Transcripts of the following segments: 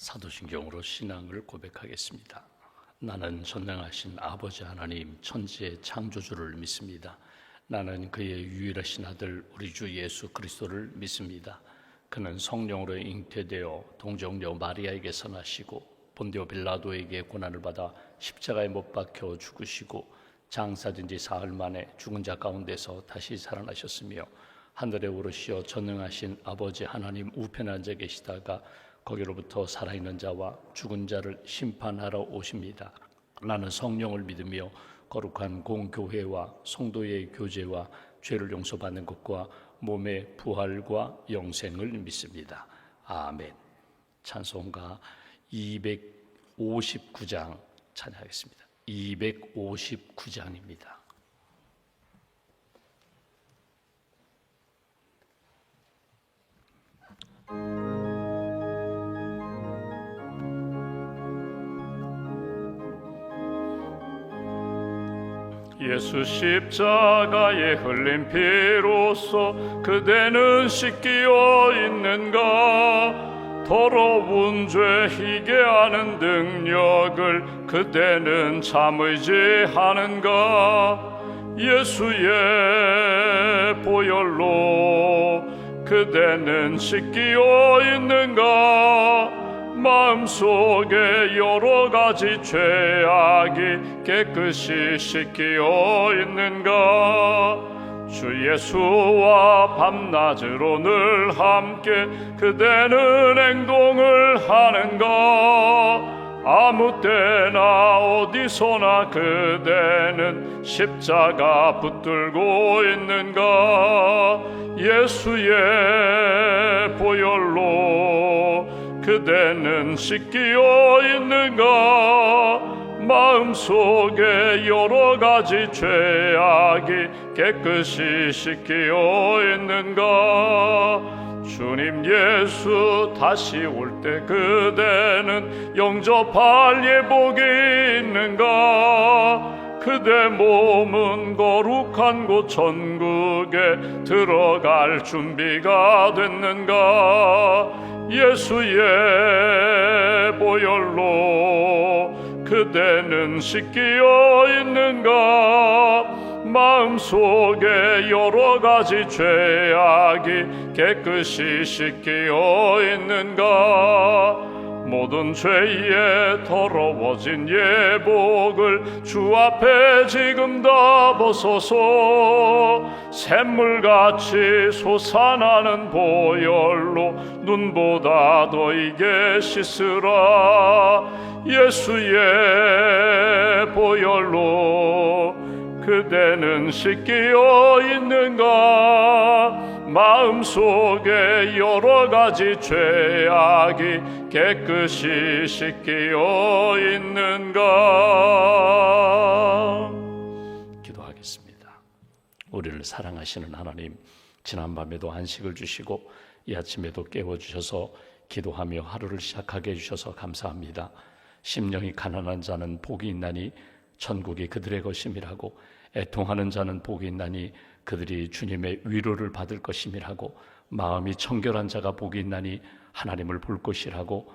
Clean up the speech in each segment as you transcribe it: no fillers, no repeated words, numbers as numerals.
사도신경으로 신앙을 고백하겠습니다. 나는 전능하신 아버지 하나님 천지의 창조주를 믿습니다. 나는 그의 유일하신 아들 우리 주 예수 그리스도를 믿습니다. 그는 성령으로 잉태되어 동정녀 마리아에게서 나시고 본디오 빌라도에게 고난을 받아 십자가에 못 박혀 죽으시고 장사된 지 사흘 만에 죽은 자 가운데서 다시 살아나셨으며 하늘에 오르시어 전능하신 아버지 하나님 우편에 앉아 계시다가 거기로부터 살아있는 자와 죽은 자를 심판하러 오십니다. 나는 성령을 믿으며 거룩한 공교회와 성도의 교제와 죄를 용서받는 것과 몸의 부활과 영생을 믿습니다. 아멘. 찬송가 259장 찬양하겠습니다. 259장입니다. 예수 십자가에 흘린 피로써 그대는 씻기어 있는가? 더러운 죄 희게 하는 능력을 그대는 참 의지하는가? 예수의 보혈로 그대는 씻기어 있는가? 마음속에 여러 가지 죄악이 깨끗이 씻기어 있는가? 주 예수와 밤낮으로 늘 함께 그대는 행동을 하는가? 아무 때나 어디서나 그대는 십자가 붙들고 있는가? 예수의 보혈로 그대는 씻기어 있는가? 마음속에 여러 가지 죄악이 깨끗이 씻기어 있는가? 주님 예수 다시 올 때 그대는 영접할 예복이 있는가? 그대 몸은 거룩한 곳 천국에 들어갈 준비가 됐는가? 예수의 보혈로 그대는 씻기어 있는가? 마음속에 여러 가지 죄악이 깨끗이 씻기어 있는가? 모든 죄에 더러워진 예복을 주 앞에 지금 다 벗어서 샘물같이 솟아나는 보혈로 눈보다 더 이게 씻으라. 예수의 보혈로 그대는 씻기어 있는가? 마음속에 여러 가지 죄악이 깨끗이 씻기어 있는가? 기도하겠습니다. 우리를 사랑하시는 하나님, 지난밤에도 안식을 주시고 이 아침에도 깨워주셔서 기도하며 하루를 시작하게 해주셔서 감사합니다. 심령이 가난한 자는 복이 있나니 천국이 그들의 것임이라고, 애통하는 자는 복이 있나니 그들이 주님의 위로를 받을 것임이라고, 마음이 청결한 자가 복이 있나니 하나님을 볼 것이라고,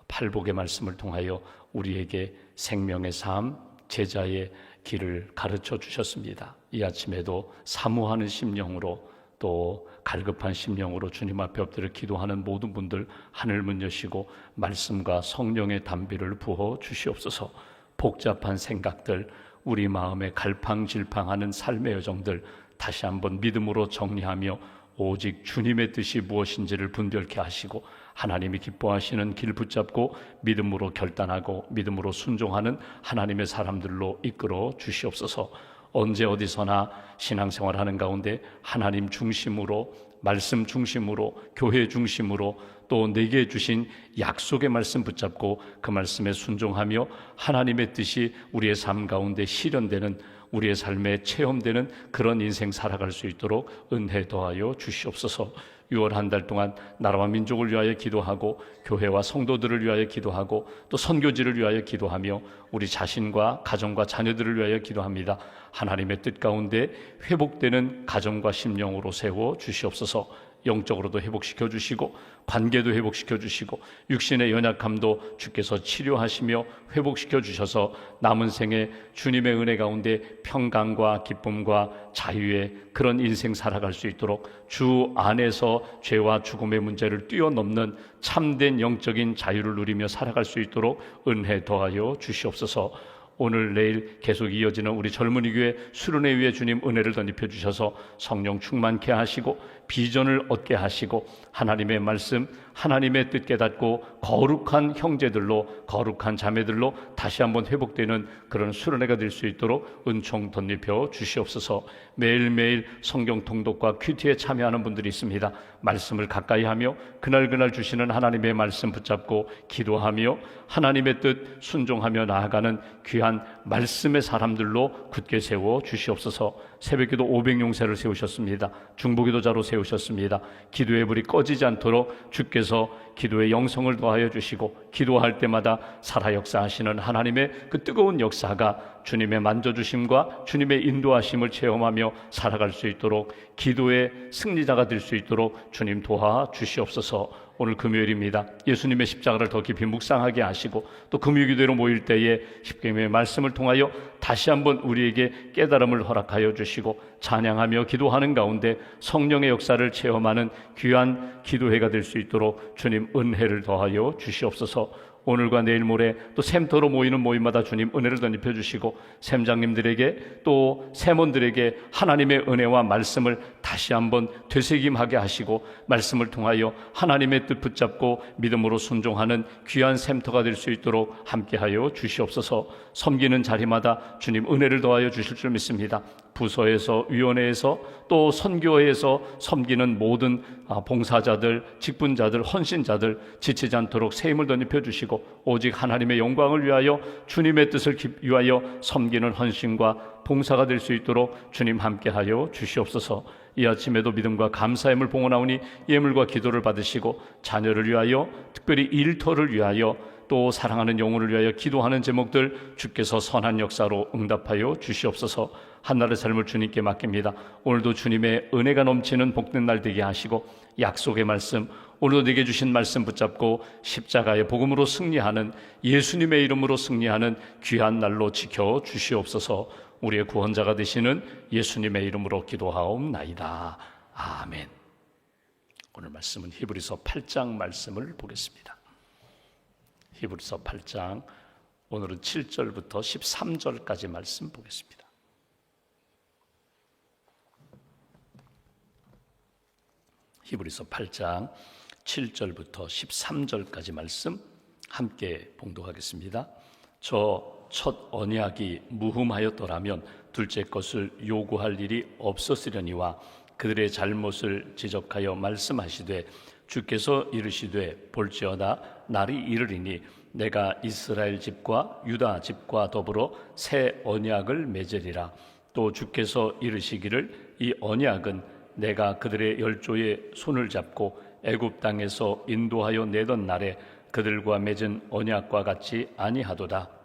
팔복의 말씀을 통하여 우리에게 생명의 삶, 제자의 길을 가르쳐 주셨습니다. 이 아침에도 사모하는 심령으로 또 갈급한 심령으로 주님 앞에 엎드려 기도하는 모든 분들 하늘 문 여시고 말씀과 성령의 담비를 부어 주시옵소서. 복잡한 생각들, 우리 마음에 갈팡질팡하는 삶의 여정들 다시 한번 믿음으로 정리하며 오직 주님의 뜻이 무엇인지를 분별케 하시고 하나님이 기뻐하시는 길 붙잡고 믿음으로 결단하고 믿음으로 순종하는 하나님의 사람들로 이끌어 주시옵소서. 언제 어디서나 신앙생활하는 가운데 하나님 중심으로, 말씀 중심으로, 교회 중심으로 또 내게 주신 약속의 말씀 붙잡고 그 말씀에 순종하며 하나님의 뜻이 우리의 삶 가운데 실현되는, 우리의 삶에 체험되는 그런 인생 살아갈 수 있도록 은혜 더하여 주시옵소서. 6월 한 달 동안 나라와 민족을 위하여 기도하고 교회와 성도들을 위하여 기도하고 또 선교지를 위하여 기도하며 우리 자신과 가정과 자녀들을 위하여 기도합니다. 하나님의 뜻 가운데 회복되는 가정과 심령으로 세워 주시옵소서. 영적으로도 회복시켜 주시고 관계도 회복시켜 주시고 육신의 연약함도 주께서 치료하시며 회복시켜 주셔서 남은 생에 주님의 은혜 가운데 평강과 기쁨과 자유의 그런 인생 살아갈 수 있도록 주 안에서 죄와 죽음의 문제를 뛰어넘는 참된 영적인 자유를 누리며 살아갈 수 있도록 은혜 더하여 주시옵소서. 오늘 내일 계속 이어지는 우리 젊은이 교회 수련회 위에 주님 은혜를 덧입혀 주셔서 성령 충만케 하시고 비전을 얻게 하시고 하나님의 말씀, 하나님의 뜻 깨닫고 거룩한 형제들로, 거룩한 자매들로 다시 한번 회복되는 그런 수련회가 될 수 있도록 은총 덧입혀 주시옵소서. 매일매일 성경 통독과 큐티에 참여하는 분들이 있습니다. 말씀을 가까이 하며 그날 주시는 하나님의 말씀 붙잡고 기도하며 하나님의 뜻 순종하며 나아가는 귀한 말씀의 사람들로 굳게 세워 주시옵소서. 새벽기도 500용사를 세우셨습니다. 중보기도자로 세우셨습니다. 기도의 불이 꺼지지 않도록 주께서 기도의 영성을 더하여 주시고 기도할 때마다 살아 역사하시는 하나님의 그 뜨거운 역사가 주님의 만져주심과 주님의 인도하심을 체험하며 살아갈 수 있도록 기도의 승리자가 될 수 있도록 주님 도와 주시옵소서. 오늘 금요일입니다. 예수님의 십자가를 더 깊이 묵상하게 하시고 또 금요기도로 모일 때에 십계명의 말씀을 통하여 다시 한번 우리에게 깨달음을 허락하여 주시고 찬양하며 기도하는 가운데 성령의 역사를 체험하는 귀한 기도회가 될 수 있도록 주님 은혜를 더하여 주시옵소서. 오늘과 내일 모레 또 샘터로 모이는 모임마다 주님 은혜를 덧입혀 주시고 샘장님들에게 또 세몬들에게 하나님의 은혜와 말씀을 다시 한번 되새김하게 하시고 말씀을 통하여 하나님의 뜻 붙잡고 믿음으로 순종하는 귀한 샘터가 될 수 있도록 함께하여 주시옵소서. 섬기는 자리마다 주님 은혜를 더하여 주실 줄 믿습니다. 부서에서, 위원회에서, 또 선교회에서 섬기는 모든 봉사자들, 직분자들, 헌신자들 지치지 않도록 새 힘을 덧입혀 주시고 오직 하나님의 영광을 위하여 주님의 뜻을 위하여 섬기는 헌신과 봉사가 될 수 있도록 주님 함께하여 주시옵소서. 이 아침에도 믿음과 감사의 힘을 봉헌하오니 예물과 기도를 받으시고 자녀를 위하여, 특별히 일터를 위하여, 또 사랑하는 영혼을 위하여 기도하는 제목들 주께서 선한 역사로 응답하여 주시옵소서. 한날의 삶을 주님께 맡깁니다. 오늘도 주님의 은혜가 넘치는 복된 날 되게 하시고 약속의 말씀, 오늘도 내게 주신 말씀 붙잡고 십자가의 복음으로 승리하는, 예수님의 이름으로 승리하는 귀한 날로 지켜 주시옵소서. 우리의 구원자가 되시는 예수님의 이름으로 기도하옵나이다. 아멘. 오늘 말씀은 히브리서 8장 말씀을 보겠습니다. 히브리서 8장, 오늘은 7절부터 13절까지 말씀 보겠습니다. 히브리서 8장 7절부터 13절까지 말씀 함께 봉독하겠습니다. 저 첫 언약이 무흠하였더라면 둘째 것을 요구할 일이 없었으려니와 그들의 잘못을 지적하여 말씀하시되 주께서 이르시되 볼지어다 날이 이르리니 내가 이스라엘 집과 유다 집과 더불어 새 언약을 맺으리라. 또 주께서 이르시기를 이 언약은 내가 그들의 열조의 손을 잡고 애굽 땅에서 인도하여 내던 날에 그들과 맺은 언약과 같이 아니하도다.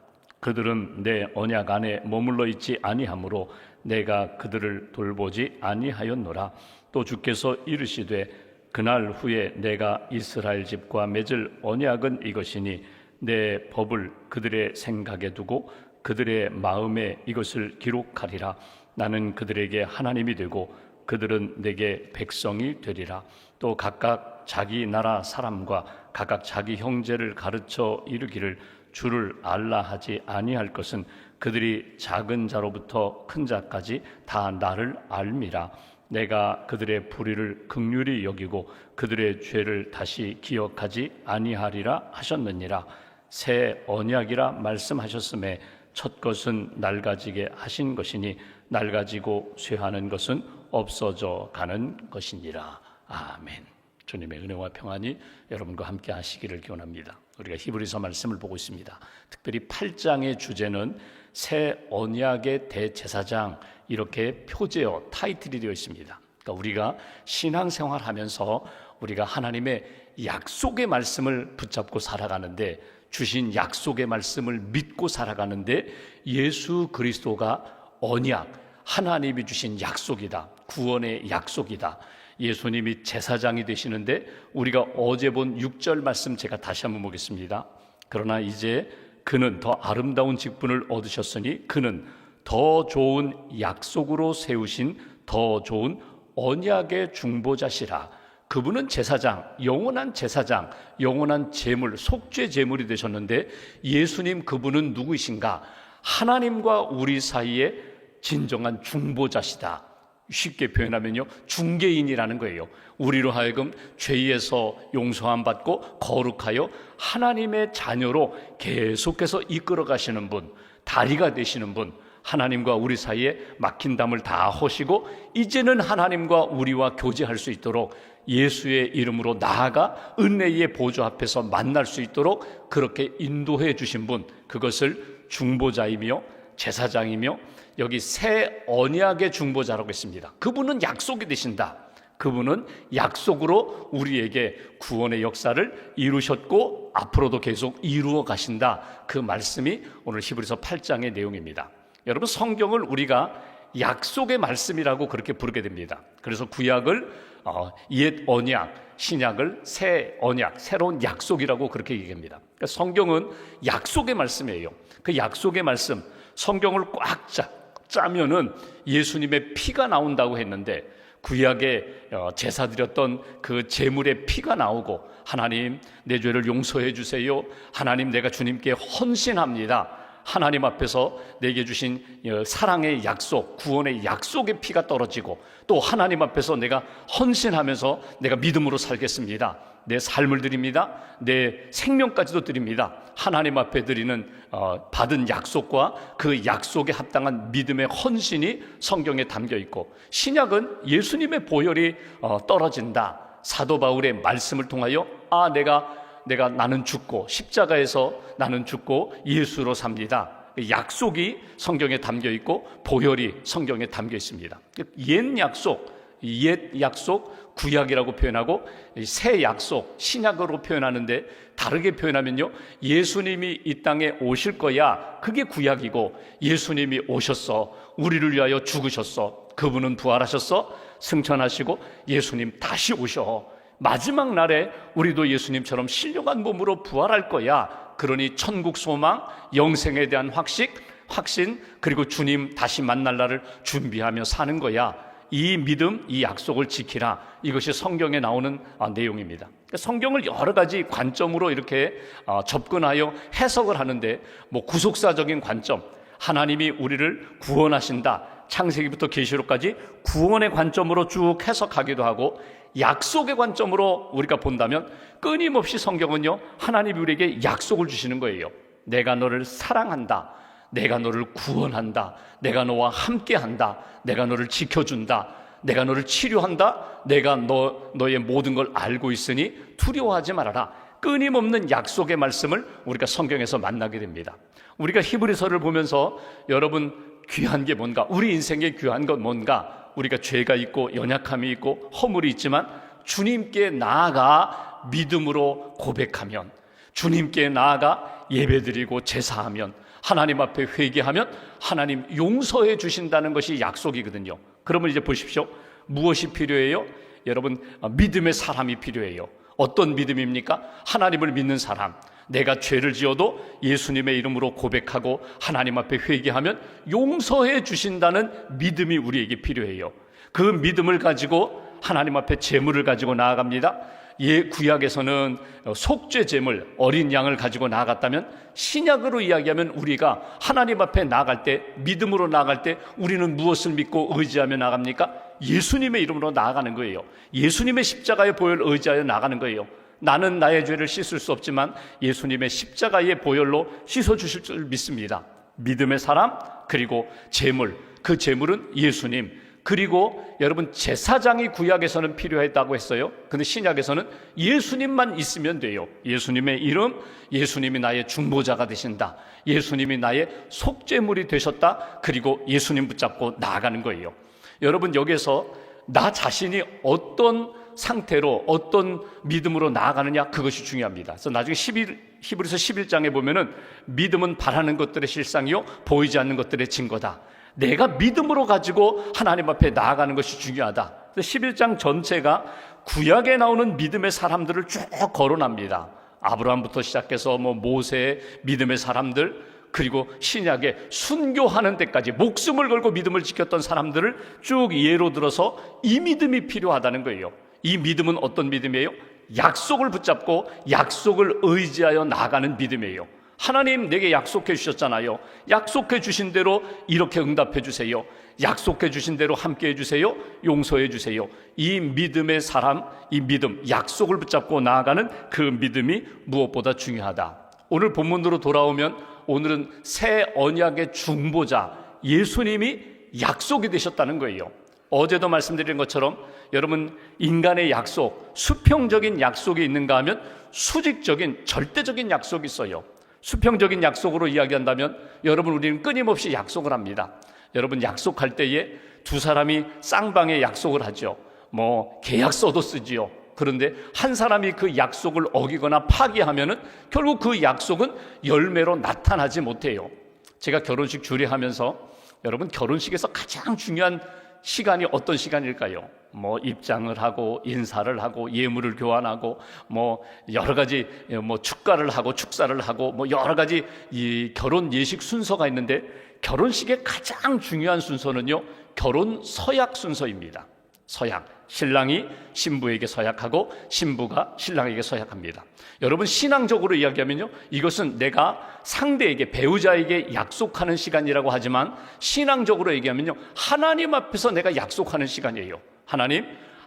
그들은 내 언약 안에 머물러 있지 아니하므로 내가 그들을 돌보지 아니하였노라. 또 주께서 이르시되 그날 후에 내가 이스라엘 집과 맺을 언약은 이것이니 내 법을 그들의 생각에 두고 그들의 마음에 이것을 기록하리라. 나는 그들에게 하나님이 되고 그들은 내게 백성이 되리라. 또 각각 자기 나라 사람과 각각 자기 형제를 가르쳐 이르기를 주를 알라 하지 아니할 것은 그들이 작은 자로부터 큰 자까지 다 나를 알미라. 내가 그들의 불의를 긍휼히 여기고 그들의 죄를 다시 기억하지 아니하리라 하셨느니라. 새 언약이라 말씀하셨음에 첫 것은 낡아지게 하신 것이니 낡아지고 쇠하는 것은 없어져 가는 것이니라. 아멘. 주님의 은혜와 평안이 여러분과 함께 하시기를 기원합니다. 우리가 히브리서 말씀을 보고 있습니다. 특별히 8장의 주제는 새 언약의 대제사장, 이렇게 표제어, 타이틀이 되어 있습니다. 그러니까 우리가 신앙생활하면서 우리가 하나님의 약속의 말씀을 붙잡고 살아가는데, 주신 약속의 말씀을 믿고 살아가는데 예수 그리스도가 언약, 하나님이 주신 약속이다, 구원의 약속이다, 예수님이 제사장이 되시는데 우리가 어제 본 6절 말씀 제가 다시 한번 보겠습니다. 그러나 이제 그는 더 아름다운 직분을 얻으셨으니 그는 더 좋은 약속으로 세우신 더 좋은 언약의 중보자시라. 그분은 제사장, 영원한 제사장, 영원한 제물, 속죄 제물이 되셨는데 예수님 그분은 누구이신가? 하나님과 우리 사이에 진정한 중보자시다. 쉽게 표현하면요, 중개인이라는 거예요. 우리로 하여금 죄에서 용서함 받고 거룩하여 하나님의 자녀로 계속해서 이끌어 가시는 분, 다리가 되시는 분, 하나님과 우리 사이에 막힌 담을 다 허시고 이제는 하나님과 우리와 교제할 수 있도록 예수의 이름으로 나아가 은혜의 보좌 앞에서 만날 수 있도록 그렇게 인도해 주신 분, 그것을 중보자이며 제사장이며 여기 새 언약의 중보자라고 했습니다. 그분은 약속이 되신다. 그분은 약속으로 우리에게 구원의 역사를 이루셨고 앞으로도 계속 이루어 가신다. 그 말씀이 오늘 히브리서 8장의 내용입니다. 여러분, 성경을 우리가 약속의 말씀이라고 그렇게 부르게 됩니다. 그래서 구약을 옛 언약, 신약을 새 언약, 새로운 약속이라고 그렇게 얘기합니다. 그러니까 성경은 약속의 말씀이에요. 그 약속의 말씀, 성경을 꽉 짜면은 예수님의 피가 나온다고 했는데 구약에 제사 드렸던 그 제물의 피가 나오고 하나님 내 죄를 용서해 주세요. 하나님 내가 주님께 헌신합니다. 하나님 앞에서 내게 주신 사랑의 약속, 구원의 약속의 피가 떨어지고 또 하나님 앞에서 내가 헌신하면서 내가 믿음으로 살겠습니다. 내 삶을 드립니다. 내 생명까지도 드립니다. 하나님 앞에 드리는 받은 약속과 그 약속에 합당한 믿음의 헌신이 성경에 담겨 있고 신약은 예수님의 보혈이 떨어진다. 사도 바울의 말씀을 통하여 나는 죽고 십자가에서 나는 죽고 예수로 삽니다. 약속이 성경에 담겨 있고 보혈이 성경에 담겨 있습니다. 옛 약속 구약이라고 표현하고 새 약속 신약으로 표현하는데 다르게 표현하면요, 예수님이 이 땅에 오실 거야, 그게 구약이고 예수님이 오셨어, 우리를 위하여 죽으셨어, 그분은 부활하셨어, 승천하시고 예수님 다시 오셔, 마지막 날에 우리도 예수님처럼 신령한 몸으로 부활할 거야. 그러니 천국 소망, 영생에 대한 확신, 그리고 주님 다시 만날 날을 준비하며 사는 거야. 이 믿음, 이 약속을 지키라. 이것이 성경에 나오는 내용입니다. 성경을 여러 가지 관점으로 이렇게 접근하여 해석을 하는데 구속사적인 관점, 하나님이 우리를 구원하신다. 창세기부터 계시록까지 구원의 관점으로 쭉 해석하기도 하고 약속의 관점으로 우리가 본다면 끊임없이 성경은요, 하나님이 우리에게 약속을 주시는 거예요. 내가 너를 사랑한다. 내가 너를 구원한다. 내가 너와 함께한다. 내가 너를 지켜준다. 내가 너를 치료한다. 내가 너의 모든 걸 알고 있으니 두려워하지 말아라. 끊임없는 약속의 말씀을 우리가 성경에서 만나게 됩니다. 우리가 히브리서를 보면서 여러분 귀한 게 뭔가, 우리 인생에 귀한 건 뭔가, 우리가 죄가 있고 연약함이 있고 허물이 있지만 주님께 나아가 믿음으로 고백하면, 주님께 나아가 예배드리고 제사하면, 하나님 앞에 회개하면 하나님 용서해 주신다는 것이 약속이거든요. 그러면 이제 보십시오. 무엇이 필요해요? 여러분, 믿음의 사람이 필요해요. 어떤 믿음입니까? 하나님을 믿는 사람. 내가 죄를 지어도 예수님의 이름으로 고백하고 하나님 앞에 회개하면 용서해 주신다는 믿음이 우리에게 필요해요. 그 믿음을 가지고 하나님 앞에 제물을 가지고 나아갑니다. 구약에서는 속죄 제물, 어린 양을 가지고 나아갔다면 신약으로 이야기하면 우리가 하나님 앞에 나아갈 때, 믿음으로 나아갈 때 우리는 무엇을 믿고 의지하며 나갑니까? 예수님의 이름으로 나아가는 거예요. 예수님의 십자가의 보혈을 의지하여 나가는 거예요. 나는 나의 죄를 씻을 수 없지만 예수님의 십자가의 보혈로 씻어주실 줄 믿습니다. 믿음의 사람, 그리고 제물, 그 제물은 예수님, 그리고 여러분 제사장이 구약에서는 필요했다고 했어요. 근데 신약에서는 예수님만 있으면 돼요. 예수님의 이름, 예수님이 나의 중보자가 되신다, 예수님이 나의 속죄물이 되셨다, 그리고 예수님 붙잡고 나아가는 거예요. 여러분, 여기서 나 자신이 어떤 상태로 어떤 믿음으로 나아가느냐, 그것이 중요합니다. 그래서 나중에 히브리서 11장에 보면은 믿음은 바라는 것들의 실상이요 보이지 않는 것들의 증거다. 내가 믿음으로 가지고 하나님 앞에 나아가는 것이 중요하다. 11장 전체가 구약에 나오는 믿음의 사람들을 쭉 거론합니다. 아브라함부터 시작해서 모세 믿음의 사람들, 그리고 신약에 순교하는 데까지 목숨을 걸고 믿음을 지켰던 사람들을 쭉 예로 들어서 이 믿음이 필요하다는 거예요. 이 믿음은 어떤 믿음이에요? 약속을 붙잡고 약속을 의지하여 나아가는 믿음이에요. 하나님 내게 약속해 주셨잖아요. 약속해 주신 대로 이렇게 응답해 주세요. 약속해 주신 대로 함께 해 주세요. 용서해 주세요. 이 믿음의 사람, 이 믿음, 약속을 붙잡고 나아가는 그 믿음이 무엇보다 중요하다. 오늘 본문으로 돌아오면 오늘은 새 언약의 중보자 예수님이 약속이 되셨다는 거예요. 어제도 말씀드린 것처럼 여러분, 인간의 약속, 수평적인 약속이 있는가 하면 수직적인 절대적인 약속이 있어요. 수평적인 약속으로 이야기한다면 여러분, 우리는 끊임없이 약속을 합니다. 여러분, 약속할 때에 두 사람이 쌍방에 약속을 하죠. 계약서도 쓰지요. 그런데 한 사람이 그 약속을 어기거나 파기하면은 결국 그 약속은 열매로 나타나지 못해요. 제가 결혼식 주례하면서 여러분, 결혼식에서 가장 중요한 시간이 어떤 시간일까요? 입장을 하고 인사를 하고 예물을 교환하고 여러 가지 축가를 하고 축사를 하고 여러 가지 이 결혼 예식 순서가 있는데, 결혼식의 가장 중요한 순서는요, 결혼 서약 순서입니다. 서약. 신랑이 신부에게 서약하고 신부가 신랑에게 서약합니다. 여러분, 신앙적으로 이야기하면요, 이것은 내가 상대에게, 배우자에게 약속하는 시간이라고 하지만 신앙적으로 얘기하면요, 하나님 앞에서 내가 약속하는 시간이에요.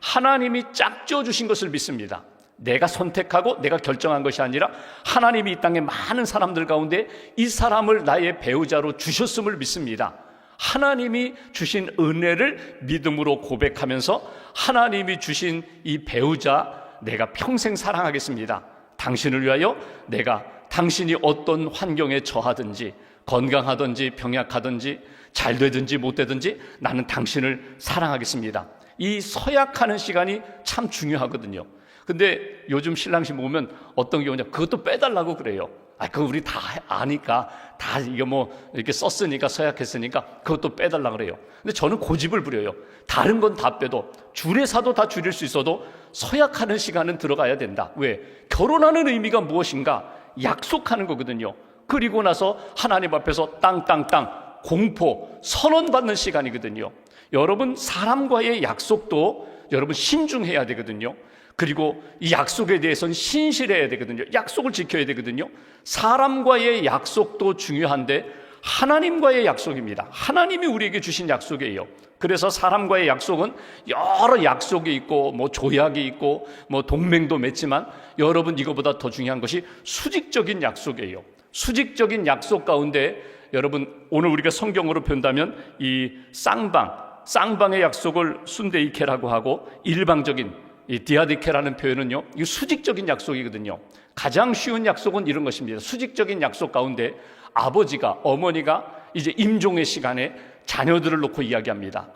하나님이 짝지어 주신 것을 믿습니다. 내가 선택하고 내가 결정한 것이 아니라 하나님이 이 땅의 많은 사람들 가운데 이 사람을 나의 배우자로 주셨음을 믿습니다. 하나님이 주신 은혜를 믿음으로 고백하면서 하나님이 주신 이 배우자, 내가 평생 사랑하겠습니다. 당신을 위하여 내가 당신이 어떤 환경에 처하든지, 건강하든지 병약하든지 잘 되든지 못 되든지 나는 당신을 사랑하겠습니다. 이 서약하는 시간이 참 중요하거든요. 근데 요즘 신랑심 보면 어떤 경우냐, 그것도 빼달라고 그래요. 그거 우리 다 아니까, 다 이거 이렇게 썼으니까, 서약했으니까 그것도 빼달라고 그래요. 근데 저는 고집을 부려요. 다른 건 다 빼도, 주례사도 다 줄일 수 있어도 서약하는 시간은 들어가야 된다. 왜? 결혼하는 의미가 무엇인가? 약속하는 거거든요. 그리고 나서 하나님 앞에서 땅땅땅 공포, 선언받는 시간이거든요. 여러분, 사람과의 약속도 여러분 신중해야 되거든요. 그리고 이 약속에 대해서는 신실해야 되거든요. 약속을 지켜야 되거든요. 사람과의 약속도 중요한데 하나님과의 약속입니다. 하나님이 우리에게 주신 약속이에요. 그래서 사람과의 약속은 여러 약속이 있고 조약이 있고 동맹도 맺지만 여러분, 이거보다 더 중요한 것이 수직적인 약속이에요. 수직적인 약속 가운데 여러분, 오늘 우리가 성경으로 본다면 이 쌍방의 약속을 순데이케라고 하고, 일방적인 이 디아디케라는 표현은요, 이 수직적인 약속이거든요. 가장 쉬운 약속은 이런 것입니다. 수직적인 약속 가운데 아버지가, 어머니가 이제 임종의 시간에 자녀들을 놓고 이야기합니다.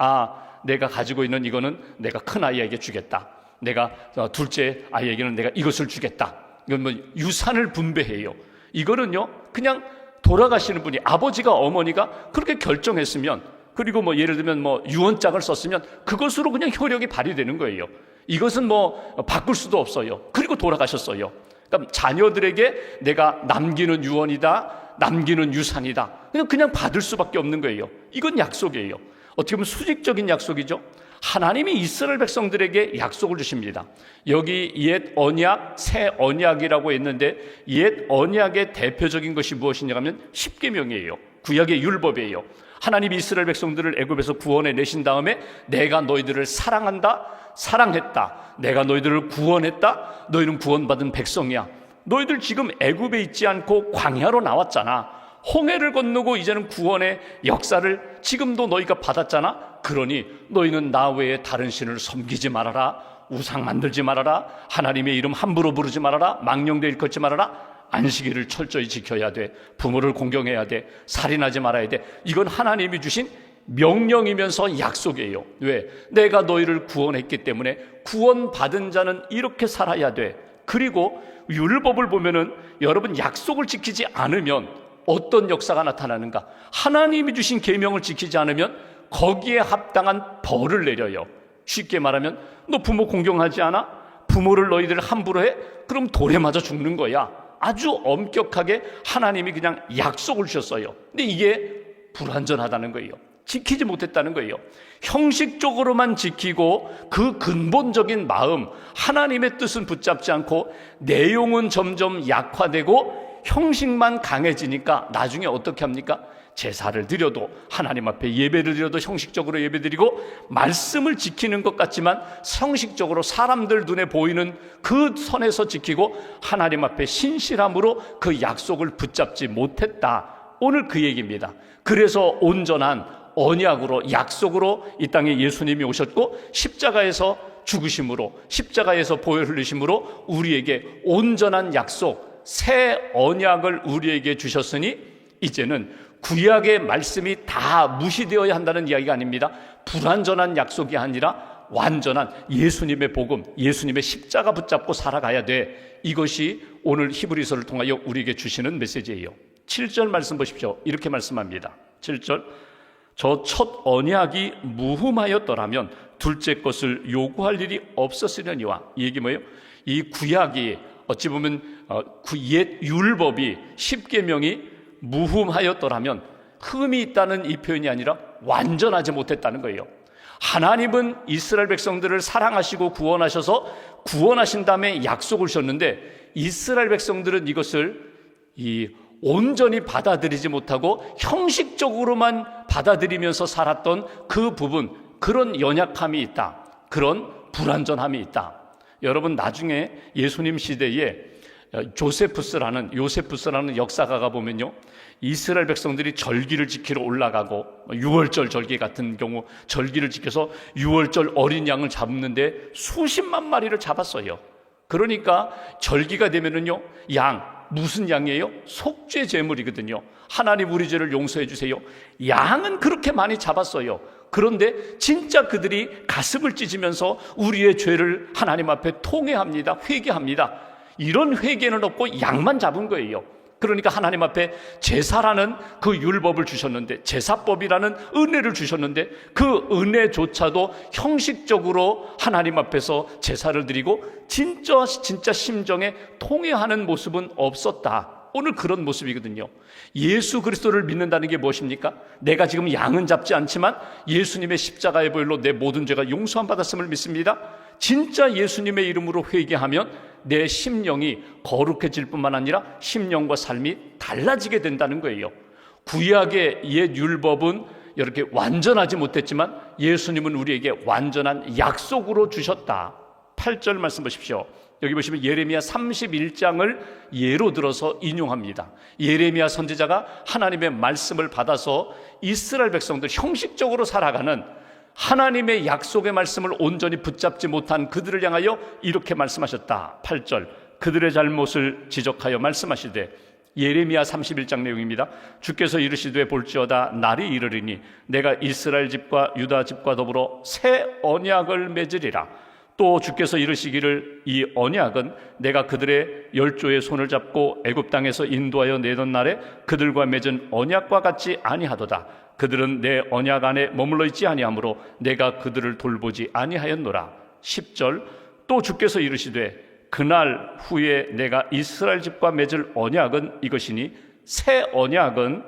내가 가지고 있는 이거는 내가 큰 아이에게 주겠다. 내가 둘째 아이에게는 내가 이것을 주겠다. 이건 유산을 분배해요. 이거는요, 그냥 돌아가시는 분이, 아버지가, 어머니가 그렇게 결정했으면, 그리고 예를 들면 유언장을 썼으면 그것으로 그냥 효력이 발휘되는 거예요. 이것은 바꿀 수도 없어요. 그리고 돌아가셨어요. 그러니까 자녀들에게 내가 남기는 유언이다, 남기는 유산이다, 그냥 받을 수밖에 없는 거예요. 이건 약속이에요. 어떻게 보면 수직적인 약속이죠. 하나님이 이스라엘 백성들에게 약속을 주십니다. 여기 옛 언약, 새 언약이라고 했는데 옛 언약의 대표적인 것이 무엇이냐 하면 십계명이에요. 구약의 율법이에요. 하나님이 이스라엘 백성들을 애굽에서 구원해 내신 다음에 내가 너희들을 사랑했다. 내가 너희들을 구원했다. 너희는 구원받은 백성이야. 너희들 지금 애굽에 있지 않고 광야로 나왔잖아. 홍해를 건너고 이제는 구원의 역사를 지금도 너희가 받았잖아. 그러니 너희는 나 외에 다른 신을 섬기지 말아라. 우상 만들지 말아라. 하나님의 이름 함부로 부르지 말아라. 망령되 일컫지 말아라. 안식일을 철저히 지켜야 돼. 부모를 공경해야 돼. 살인하지 말아야 돼. 이건 하나님이 주신 명령이면서 약속이에요. 왜? 내가 너희를 구원했기 때문에 구원받은 자는 이렇게 살아야 돼. 그리고 율법을 보면은 여러분, 약속을 지키지 않으면 어떤 역사가 나타나는가? 하나님이 주신 계명을 지키지 않으면 거기에 합당한 벌을 내려요. 쉽게 말하면 너 부모 공경하지 않아? 부모를 너희들 함부로 해? 그럼 돌에 맞아 죽는 거야. 아주 엄격하게 하나님이 그냥 약속을 주셨어요. 근데 이게 불완전하다는 거예요. 지키지 못했다는 거예요. 형식적으로만 지키고 그 근본적인 마음, 하나님의 뜻은 붙잡지 않고 내용은 점점 약화되고 형식만 강해지니까 나중에 어떻게 합니까? 제사를 드려도, 하나님 앞에 예배를 드려도 형식적으로 예배드리고 말씀을 지키는 것 같지만 형식적으로 사람들 눈에 보이는 그 선에서 지키고 하나님 앞에 신실함으로 그 약속을 붙잡지 못했다. 오늘 그 얘기입니다. 그래서 온전한 언약으로, 약속으로 이 땅에 예수님이 오셨고 십자가에서 죽으심으로, 십자가에서 보혈 흘리심으로 우리에게 온전한 약속, 새 언약을 우리에게 주셨으니 이제는 구약의 말씀이 다 무시되어야 한다는 이야기가 아닙니다. 불완전한 약속이 아니라 완전한 예수님의 복음, 예수님의 십자가 붙잡고 살아가야 돼. 이것이 오늘 히브리서를 통하여 우리에게 주시는 메시지예요. 7절 말씀 보십시오. 이렇게 말씀합니다. 7절, 저 첫 언약이 무흠하였더라면 둘째 것을 요구할 일이 없었으려니와. 이 얘기 뭐예요? 이 구약이 어찌 보면 옛 율법이, 십계명이 무흠하였더라면, 흠이 있다는 이 표현이 아니라 완전하지 못했다는 거예요. 하나님은 이스라엘 백성들을 사랑하시고 구원하셔서 구원하신 다음에 약속을 주셨는데 이스라엘 백성들은 이것을 온전히 받아들이지 못하고 형식적으로만 받아들이면서 살았던 그 부분, 그런 연약함이 있다. 그런 불완전함이 있다. 여러분, 나중에 예수님 시대에 요세푸스라는 역사가가 보면요, 이스라엘 백성들이 절기를 지키러 올라가고, 유월절 절기 같은 경우 절기를 지켜서 유월절 어린 양을 잡는데 수십만 마리를 잡았어요. 그러니까 절기가 되면은요, 무슨 양이에요? 속죄 제물이거든요. 하나님 우리 죄를 용서해 주세요. 양은 그렇게 많이 잡았어요. 그런데 진짜 그들이 가슴을 찢으면서 우리의 죄를 하나님 앞에 통회합니다. 회개합니다. 이런 회개는 없고 양만 잡은 거예요. 그러니까 하나님 앞에 제사라는 그 율법을 주셨는데, 제사법이라는 은혜를 주셨는데 그 은혜조차도 형식적으로 하나님 앞에서 제사를 드리고 진짜 심정에 통회하는 모습은 없었다. 오늘 그런 모습이거든요. 예수 그리스도를 믿는다는 게 무엇입니까? 내가 지금 양은 잡지 않지만 예수님의 십자가의 보혈로 내 모든 죄가 용서함 받았음을 믿습니다. 진짜 예수님의 이름으로 회개하면 내 심령이 거룩해질 뿐만 아니라 심령과 삶이 달라지게 된다는 거예요. 구약의 옛 율법은 이렇게 완전하지 못했지만 예수님은 우리에게 완전한 약속으로 주셨다. 8절 말씀 보십시오. 여기 보시면 예레미야 31장을 예로 들어서 인용합니다. 예레미야 선지자가 하나님의 말씀을 받아서 이스라엘 백성들, 형식적으로 살아가는 하나님의 약속의 말씀을 온전히 붙잡지 못한 그들을 향하여 이렇게 말씀하셨다. 8절, 그들의 잘못을 지적하여 말씀하시되, 예레미야 31장 내용입니다. 주께서 이르시되 볼지어다 날이 이르리니 내가 이스라엘 집과 유다 집과 더불어 새 언약을 맺으리라. 또 주께서 이르시기를 이 언약은 내가 그들의 열조의 손을 잡고 애굽 땅에서 인도하여 내던 날에 그들과 맺은 언약과 같지 아니하도다. 그들은 내 언약 안에 머물러 있지 아니하므로 내가 그들을 돌보지 아니하였노라. 10절, 또 주께서 이르시되 그날 후에 내가 이스라엘 집과 맺을 언약은 이것이니 새 언약은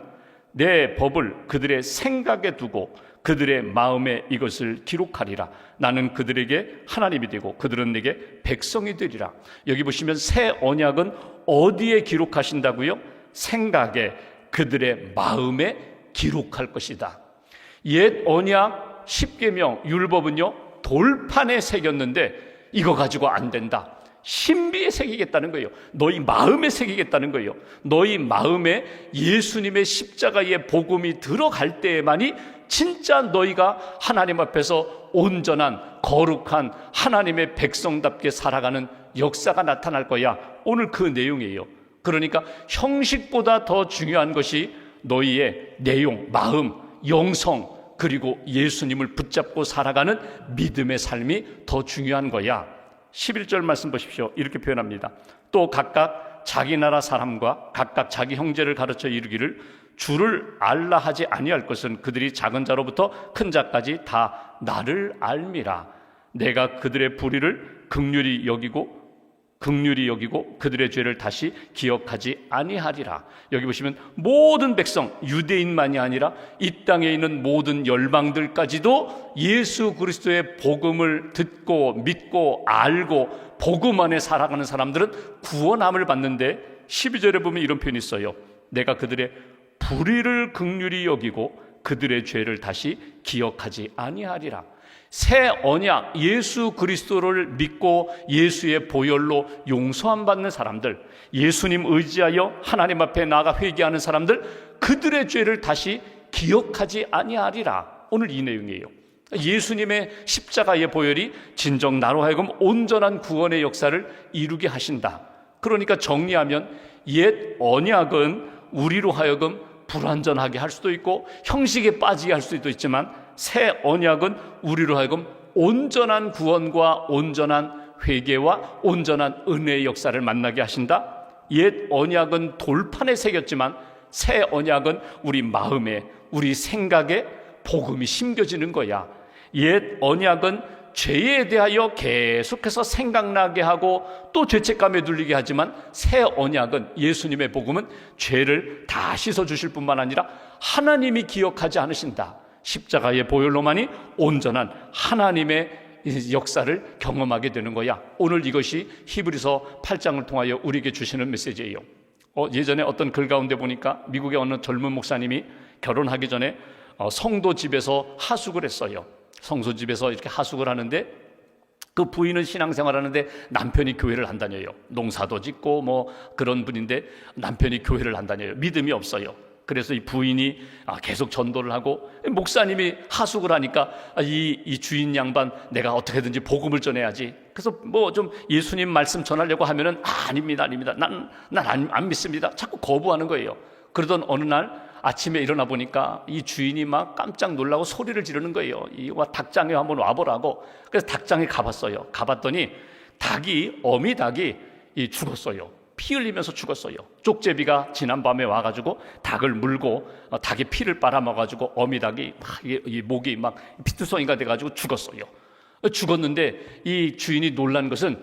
내 법을 그들의 생각에 두고 그들의 마음에 이것을 기록하리라. 나는 그들에게 하나님이 되고 그들은 내게 백성이 되리라. 여기 보시면 새 언약은 어디에 기록하신다고요? 생각에, 그들의 마음에 기록할 것이다. 옛 언약, 십계명, 율법은요 돌판에 새겼는데 이거 가지고 안 된다. 신비에 새기겠다는 거예요. 너희 마음에 새기겠다는 거예요. 너희 마음에 예수님의 십자가의 복음이 들어갈 때에만이 진짜 너희가 하나님 앞에서 온전한 거룩한 하나님의 백성답게 살아가는 역사가 나타날 거야. 오늘 그 내용이에요. 그러니까 형식보다 더 중요한 것이 너희의 내용, 마음, 영성, 그리고 예수님을 붙잡고 살아가는 믿음의 삶이 더 중요한 거야. 11절 말씀 보십시오. 이렇게 표현합니다. 또 각각 자기 나라 사람과 각각 자기 형제를 가르쳐 이르기를 주를 알라 하지 아니할 것은 그들이 작은 자로부터 큰 자까지 다 나를 알미라. 내가 그들의 불의를 긍휼히 여기고 그들의 죄를 다시 기억하지 아니하리라. 여기 보시면 모든 백성, 유대인만이 아니라 이 땅에 있는 모든 열방들까지도 예수 그리스도의 복음을 듣고 믿고 알고 복음 안에 살아가는 사람들은 구원함을 받는데 12절에 보면 이런 표현이 있어요. 내가 그들의 불의를 긍휼히 여기고 그들의 죄를 다시 기억하지 아니하리라. 새 언약 예수 그리스도를 믿고 예수의 보혈로 용서함 받는 사람들, 예수님 의지하여 하나님 앞에 나아가 회개하는 사람들, 그들의 죄를 다시 기억하지 아니하리라. 오늘 이 내용이에요. 예수님의 십자가의 보혈이 진정 나로 하여금 온전한 구원의 역사를 이루게 하신다. 그러니까 정리하면 옛 언약은 우리로 하여금 불완전하게 할 수도 있고 형식에 빠지게 할 수도 있지만 새 언약은 우리로 하여금 온전한 구원과 온전한 회개와 온전한 은혜의 역사를 만나게 하신다. 옛 언약은 돌판에 새겼지만 새 언약은 우리 마음에, 우리 생각에 복음이 심겨지는 거야. 옛 언약은 죄에 대하여 계속해서 생각나게 하고 또 죄책감에 눌리게 하지만 새 언약은, 예수님의 복음은 죄를 다 씻어주실 뿐만 아니라 하나님이 기억하지 않으신다. 십자가의 보혈로만이 온전한 하나님의 역사를 경험하게 되는 거야. 오늘 이것이 히브리서 8장을 통하여 우리에게 주시는 메시지예요. 예전에 어떤 글 가운데 보니까 미국의 어느 젊은 목사님이 결혼하기 전에 성도 집에서 하숙을 했어요. 성소 집에서 이렇게 하숙을 하는데 그 부인은 신앙생활 하는데 남편이 교회를 안 다녀요. 농사도 짓고 뭐 그런 분인데 남편이 교회를 안 다녀요. 믿음이 없어요. 그래서 이 부인이 계속 전도를 하고, 목사님이 하숙을 하니까 이 주인 양반 내가 어떻게든지 복음을 전해야지. 그래서 뭐 좀 예수님 말씀 전하려고 하면은 아닙니다. 난 안 믿습니다. 자꾸 거부하는 거예요. 그러던 어느 날 아침에 일어나 보니까 이 주인이 막 깜짝 놀라고 소리를 지르는 거예요. 이와 닭장에 한번 와보라고. 그래서 닭장에 가봤어요. 가봤더니 어미 닭이 죽었어요. 피 흘리면서 죽었어요. 쪽제비가 지난밤에 와가지고 닭을 물고 닭의 피를 빨아먹어가지고 어미 닭이 이 목이 막 피투성이가 돼가지고 죽었어요. 죽었는데 이 주인이 놀란 것은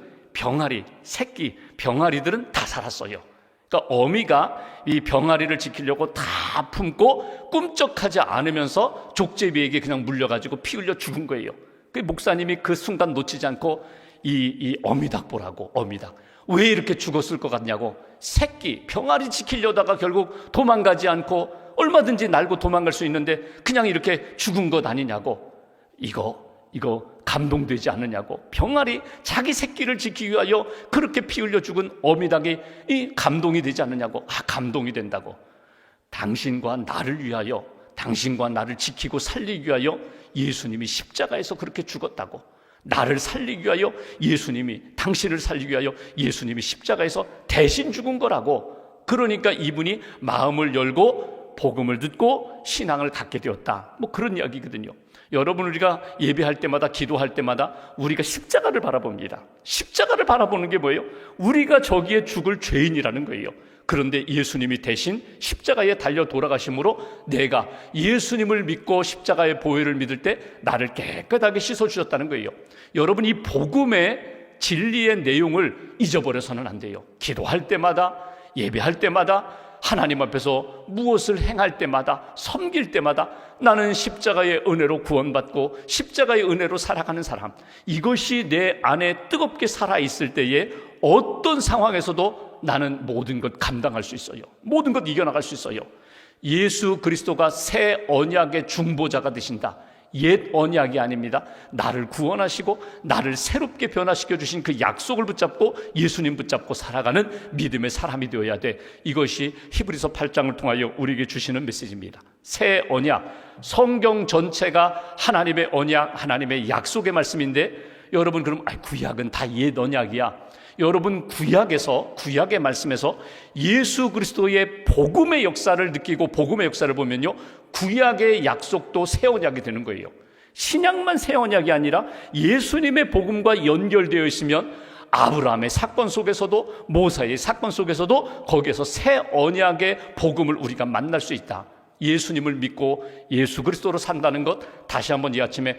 새끼 병아리들은 다 살았어요. 그러니까 어미가 이 병아리를 지키려고 다 품고 꿈쩍하지 않으면서 족제비에게 그냥 물려가지고 피 흘려 죽은 거예요. 그 목사님이 그 순간 놓치지 않고 이 어미닭 보라고. 어미닭 왜 이렇게 죽었을 것 같냐고. 새끼 병아리 지키려다가 결국 도망가지 않고 얼마든지 날고 도망갈 수 있는데 그냥 이렇게 죽은 것 아니냐고. 이거 감동되지 않느냐고. 병아리 자기 새끼를 지키기 위하여 그렇게 피 흘려 죽은 어미닭이 이 감동이 되지 않느냐고. 감동이 된다고. 당신과 나를 위하여, 당신과 나를 지키고 살리기 위하여 예수님이 십자가에서 그렇게 죽었다고. 나를 살리기 위하여 당신을 살리기 위하여 예수님이 십자가에서 대신 죽은 거라고. 그러니까 이분이 마음을 열고 복음을 듣고 신앙을 갖게 되었다. 뭐 그런 이야기거든요. 여러분, 우리가 예배할 때마다, 기도할 때마다 우리가 십자가를 바라봅니다. 십자가를 바라보는 게 뭐예요? 우리가 저기에 죽을 죄인이라는 거예요. 그런데 예수님이 대신 십자가에 달려 돌아가심으로 내가 예수님을 믿고 십자가의 보혈을 믿을 때 나를 깨끗하게 씻어주셨다는 거예요. 여러분, 이 복음의 진리의 내용을 잊어버려서는 안 돼요. 기도할 때마다, 예배할 때마다, 하나님 앞에서 무엇을 행할 때마다, 섬길 때마다 나는 십자가의 은혜로 구원받고 십자가의 은혜로 살아가는 사람, 이것이 내 안에 뜨겁게 살아있을 때에 어떤 상황에서도 나는 모든 것 감당할 수 있어요. 모든 것 이겨나갈 수 있어요. 예수 그리스도가 새 언약의 중보자가 되신다. 옛 언약이 아닙니다. 나를 구원하시고 나를 새롭게 변화시켜 주신 그 약속을 붙잡고 예수님 붙잡고 살아가는 믿음의 사람이 되어야 돼. 이것이 히브리서 8장을 통하여 우리에게 주시는 메시지입니다. 새 언약, 성경 전체가 하나님의 언약, 하나님의 약속의 말씀인데, 여러분 그럼 구약은 다 옛 언약이야. 여러분, 구약의 말씀에서 예수 그리스도의 복음의 역사를 느끼고 복음의 역사를 보면요, 구약의 약속도 새 언약이 되는 거예요. 신약만 새 언약이 아니라 예수님의 복음과 연결되어 있으면 아브라함의 사건 속에서도, 모세의 사건 속에서도 거기에서 새 언약의 복음을 우리가 만날 수 있다. 예수님을 믿고 예수 그리스도로 산다는 것, 다시 한번 이 아침에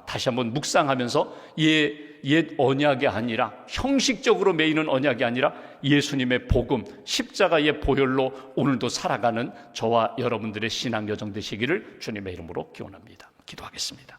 다시 한번 묵상하면서 옛 언약이 아니라, 형식적으로 매이는 언약이 아니라 예수님의 복음, 십자가의 보혈로 오늘도 살아가는 저와 여러분들의 신앙 여정 되시기를 주님의 이름으로 기원합니다. 기도하겠습니다.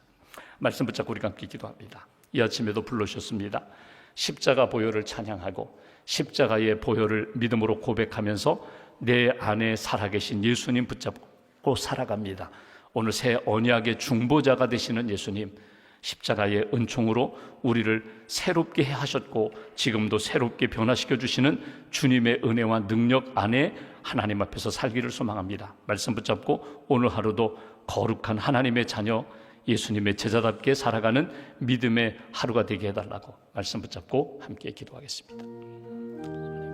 말씀 붙잡고 우리가 함께 기도합니다. 이 아침에도 불러주셨습니다. 십자가 보혈을 찬양하고 십자가의 보혈을 믿음으로 고백하면서 내 안에 살아계신 예수님 붙잡고 살아갑니다. 오늘 새 언약의 중보자가 되시는 예수님, 십자가의 은총으로 우리를 새롭게 하셨고 지금도 새롭게 변화시켜 주시는 주님의 은혜와 능력 안에 하나님 앞에서 살기를 소망합니다. 말씀 붙잡고 오늘 하루도 거룩한 하나님의 자녀, 예수님의 제자답게 살아가는 믿음의 하루가 되게 해달라고 말씀 붙잡고 함께 기도하겠습니다.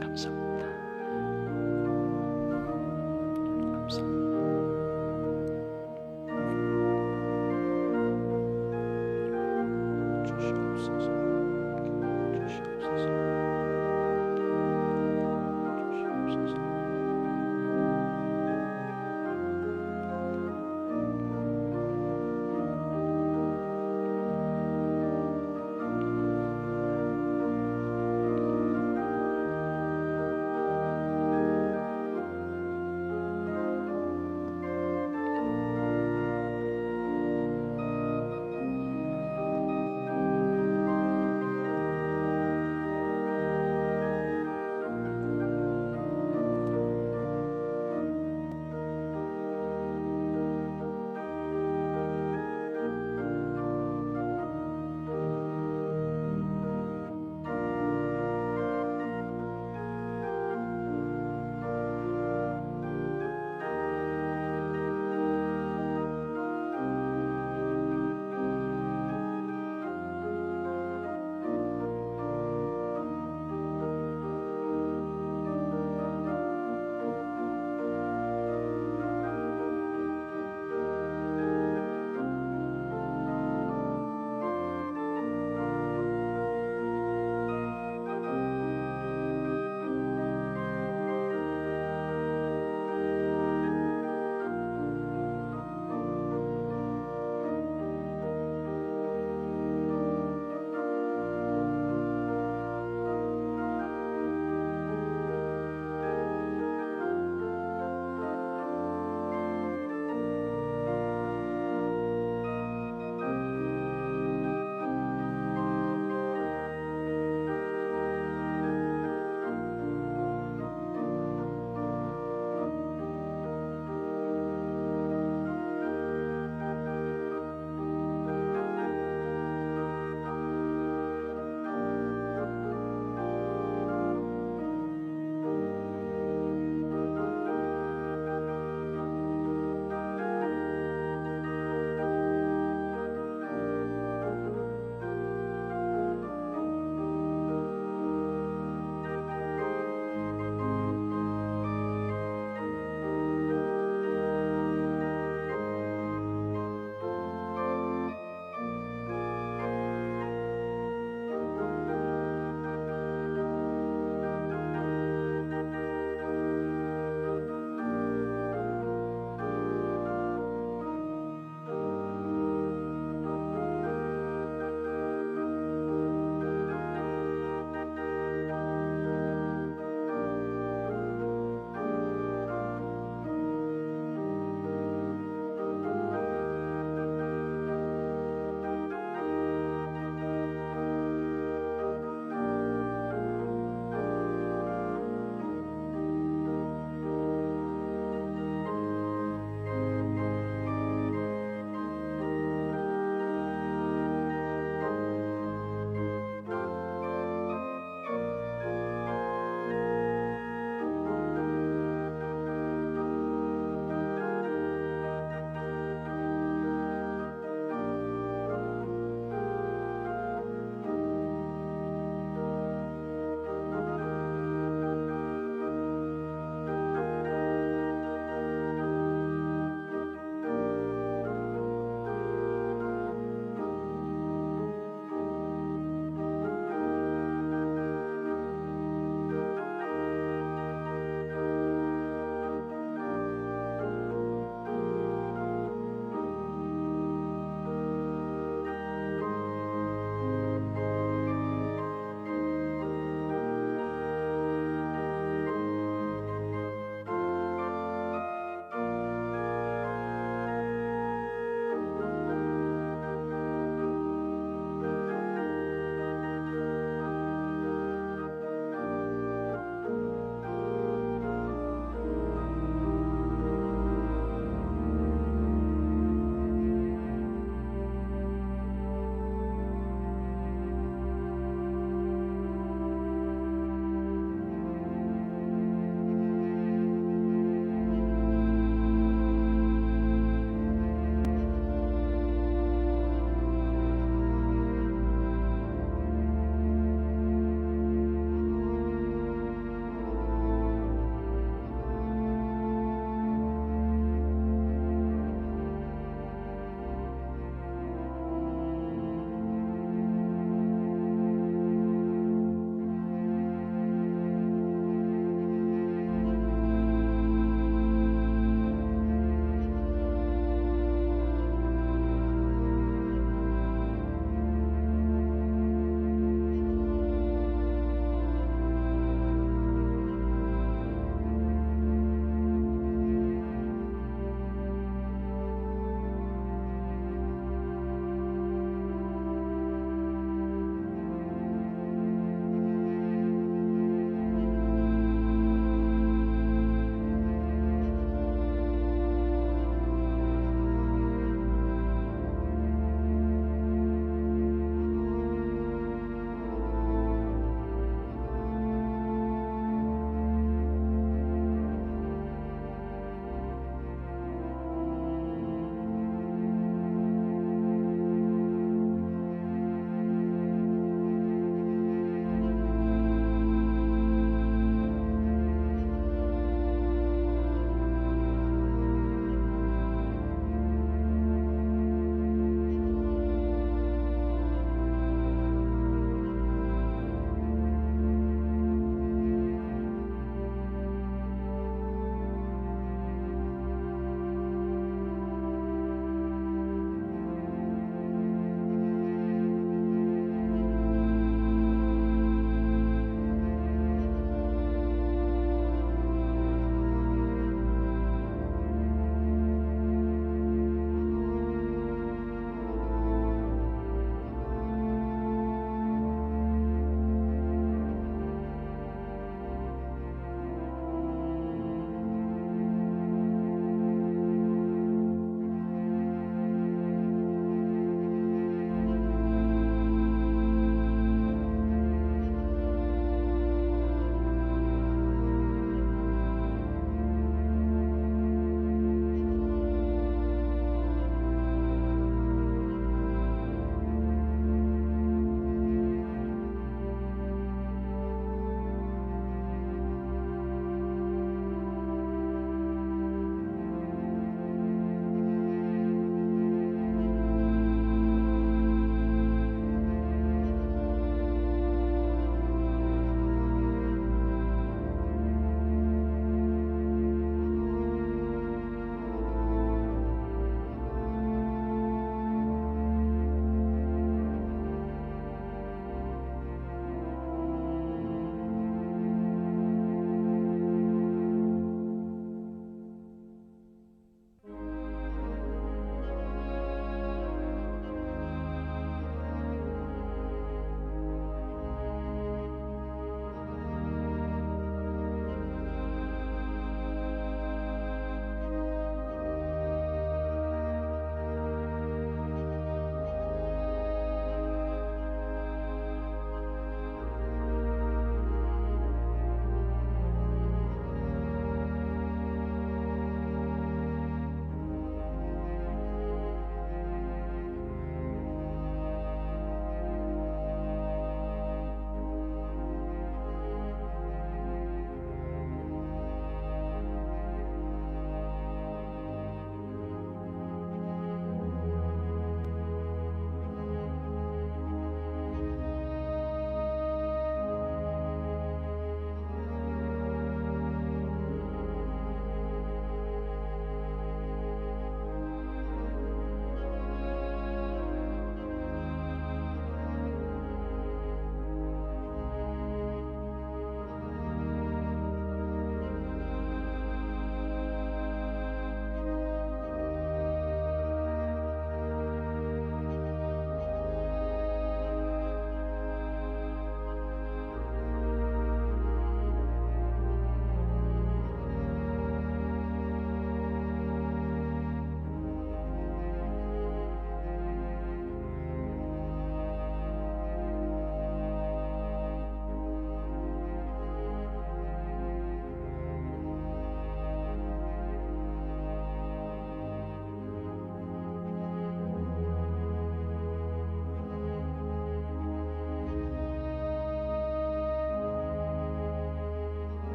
감사합니다.